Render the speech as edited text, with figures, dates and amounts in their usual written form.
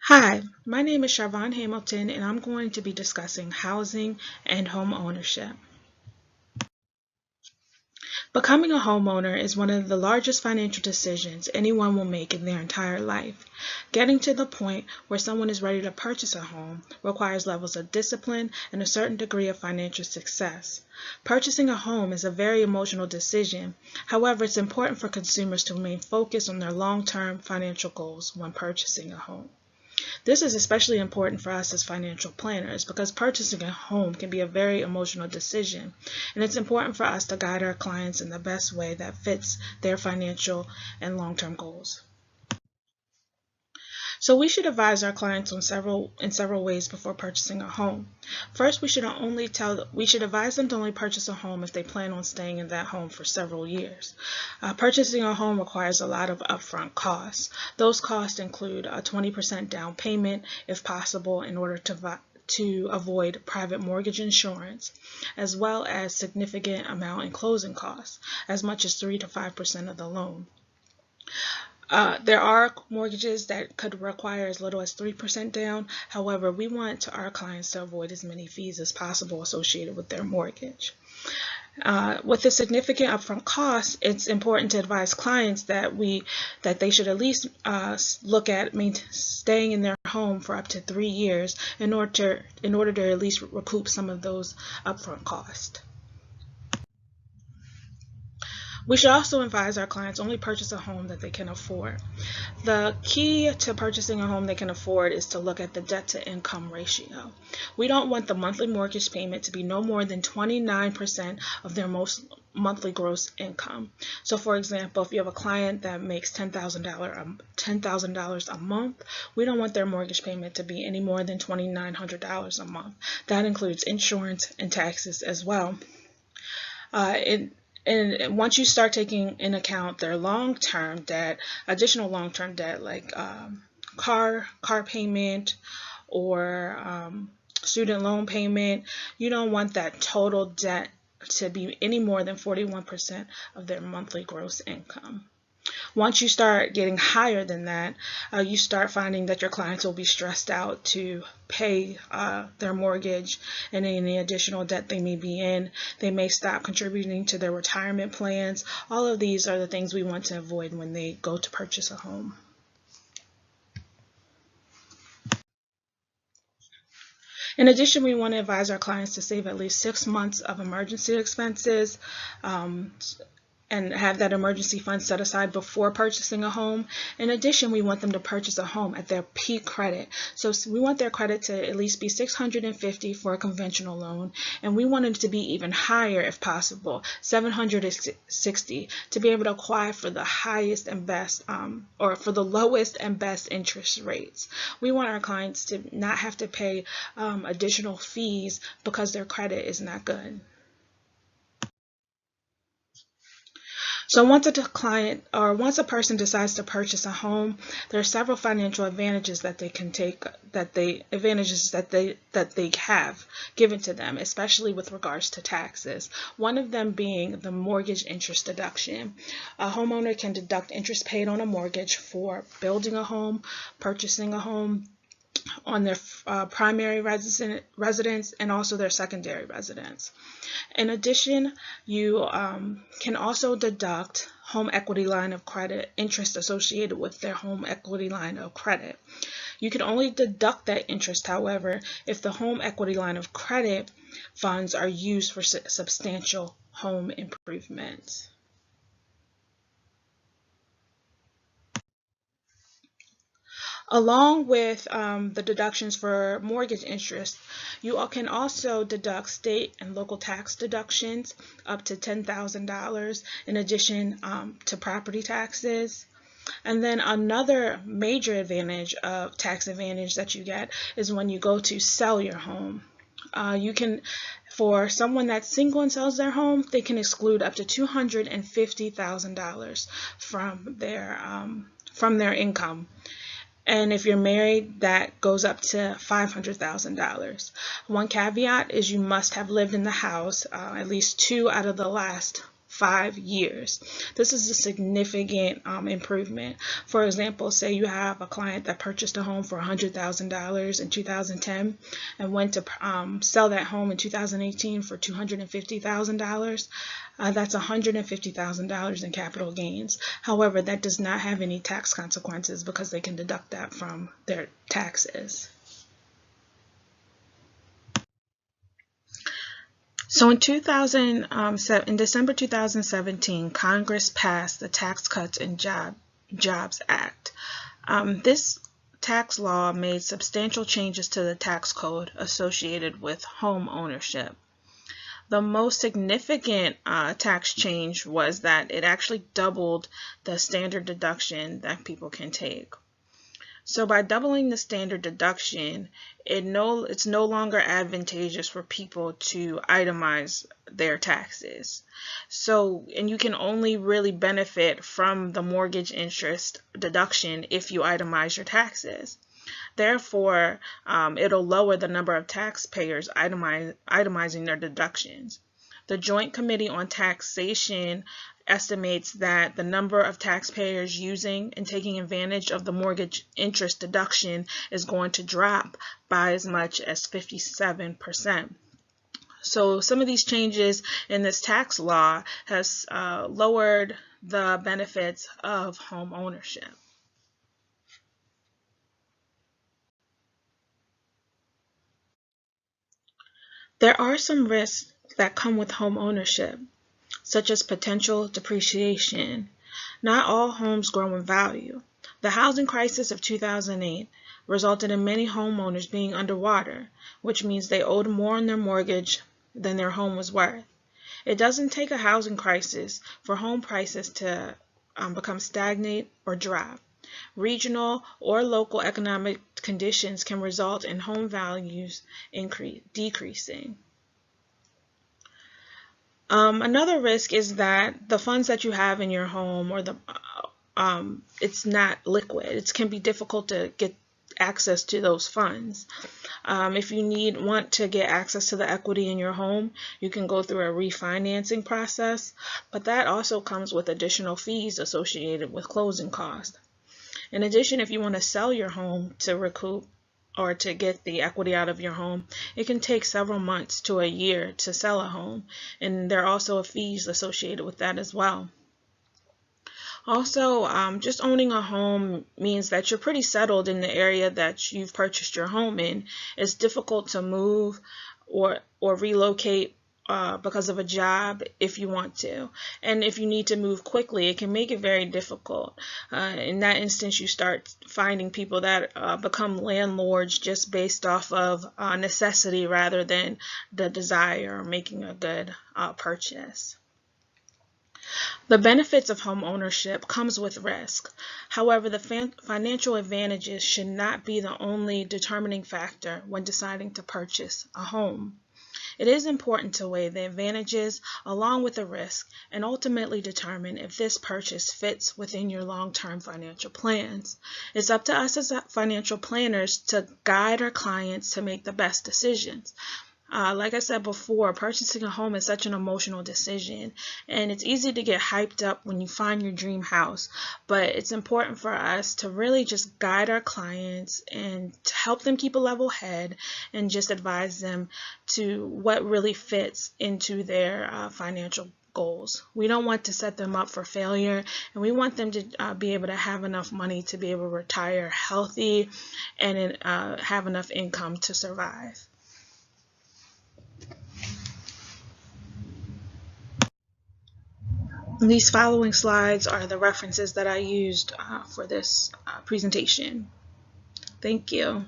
Hi, my name is Charvonne Hamilton, and I'm going to be discussing housing and home ownership. Becoming a homeowner is one of the largest financial decisions anyone will make in their entire life. Getting to the point where someone is ready to purchase a home requires levels of discipline and a certain degree of financial success. Purchasing a home is a very emotional decision. However, it's important for consumers to remain focused on their long-term financial goals when purchasing a home. This is especially important for us as financial planners because purchasing a home can be a very emotional decision, and it's important for us to guide our clients in the best way that fits their financial and long-term goals. So we should advise our clients on several ways before purchasing a home. First, we should advise them to only purchase a home if they plan on staying in that home for several years. Purchasing a home requires a lot of upfront costs. Those costs include a 20% down payment, if possible, in order to avoid private mortgage insurance, as well as significant amount in closing costs, as much as 3 to 5% of the loan. There are mortgages that could require as little as 3% down. However, we want our clients to avoid as many fees as possible associated with their mortgage. With the significant upfront costs, it's important to advise clients that they should at least look at staying in their home for up to 3 years in order to at least recoup some of those upfront costs. We should also advise our clients only purchase a home that they can afford. The key to purchasing a home they can afford is to look at the debt to income ratio. We don't want the monthly mortgage payment to be no more than 29% of their most monthly gross income. So for example, if you have a client that makes $10,000 a month, we don't want their mortgage payment to be any more than $2,900 a month. That includes insurance and taxes as well. And once you start taking in account their long-term debt, additional long-term debt like car payment or student loan payment, you don't want that total debt to be any more than 41% of their monthly gross income. Once you start getting higher than that, you start finding that your clients will be stressed out to pay their mortgage and any additional debt they may be in. They may stop contributing to their retirement plans. All of these are the things we want to avoid when they go to purchase a home. In addition, we want to advise our clients to save at least 6 months of emergency expenses. And have that emergency fund set aside before purchasing a home. In addition, we want them to purchase a home at their peak credit. So we want their credit to at least be 650 for a conventional loan, and we want it to be even higher if possible, 760, to be able to apply for the highest and best or for the lowest and best interest rates. We want our clients to not have to pay additional fees because their credit is not good. So once once a person decides to purchase a home, there are several financial advantages that they can take, that they have given to them, especially with regards to taxes. One of them being the mortgage interest deduction. A homeowner can deduct interest paid on a mortgage for building a home, purchasing a home, on their primary residence and also their secondary residence. In addition, you can also deduct home equity line of credit interest associated with their home equity line of credit. You can only deduct that interest, however, if the home equity line of credit funds are used for substantial home improvements. Along with the deductions for mortgage interest, you can also deduct state and local tax deductions up to $10,000 in addition to property taxes. And then another major tax advantage that you get is when you go to sell your home. For someone that's single and sells their home, they can exclude up to $250,000 from their income. And if you're married, that goes up to $500,000. One caveat is you must have lived in the house at least 2 out of the last 5 years. This is a significant improvement. For example, say you have a client that purchased a home for $100,000 in 2010 and went to sell that home in 2018 for $250,000. That's $150,000 in capital gains. However, that does not have any tax consequences because they can deduct that from their taxes. So in December 2017, Congress passed the Tax Cuts and Jobs Act. This tax law made substantial changes to the tax code associated with home ownership. The most significant tax change was that it actually doubled the standard deduction that people can take. So by doubling the standard deduction, it's no longer advantageous for people to itemize their taxes. So, and you can only really benefit from the mortgage interest deduction if you itemize your taxes. Therefore, it'll lower the number of taxpayers itemizing their deductions. The Joint Committee on Taxation estimates that the number of taxpayers using and taking advantage of the mortgage interest deduction is going to drop by as much as 57%. So some of these changes in this tax law has lowered the benefits of home ownership. There are some risks that come with home ownership, such as potential depreciation. Not all homes grow in value. The housing crisis of 2008 resulted in many homeowners being underwater, which means they owed more on their mortgage than their home was worth. It doesn't take a housing crisis for home prices to become stagnant or drop. Regional or local economic conditions can result in home values decreasing. Another risk is that the funds that you have in your home or it's not liquid. It can be difficult to get access to those funds. If you want to get access to the equity in your home, you can go through a refinancing process, but that also comes with additional fees associated with closing costs. In addition, if you want to sell your home to recoup or to get the equity out of your home, it can take several months to a year to sell a home, and there are also fees associated with that as well. Also, just owning a home means that you're pretty settled in the area that you've purchased your home in. It's difficult to move or relocate because of a job if you want to. And if you need to move quickly, it can make it very difficult. In that instance, you start finding people that become landlords just based off of necessity rather than the desire or making a good purchase. The benefits of home ownership comes with risk. However, the financial advantages should not be the only determining factor when deciding to purchase a home. It is important to weigh the advantages along with the risk and ultimately determine if this purchase fits within your long-term financial plans. It's up to us as financial planners to guide our clients to make the best decisions. Like I said before, purchasing a home is such an emotional decision, and it's easy to get hyped up when you find your dream house, but it's important for us to really just guide our clients and to help them keep a level head and just advise them to what really fits into their financial goals. We don't want to set them up for failure, and we want them to be able to have enough money to be able to retire healthy and have enough income to survive. These following slides are the references that I used for this presentation. Thank you.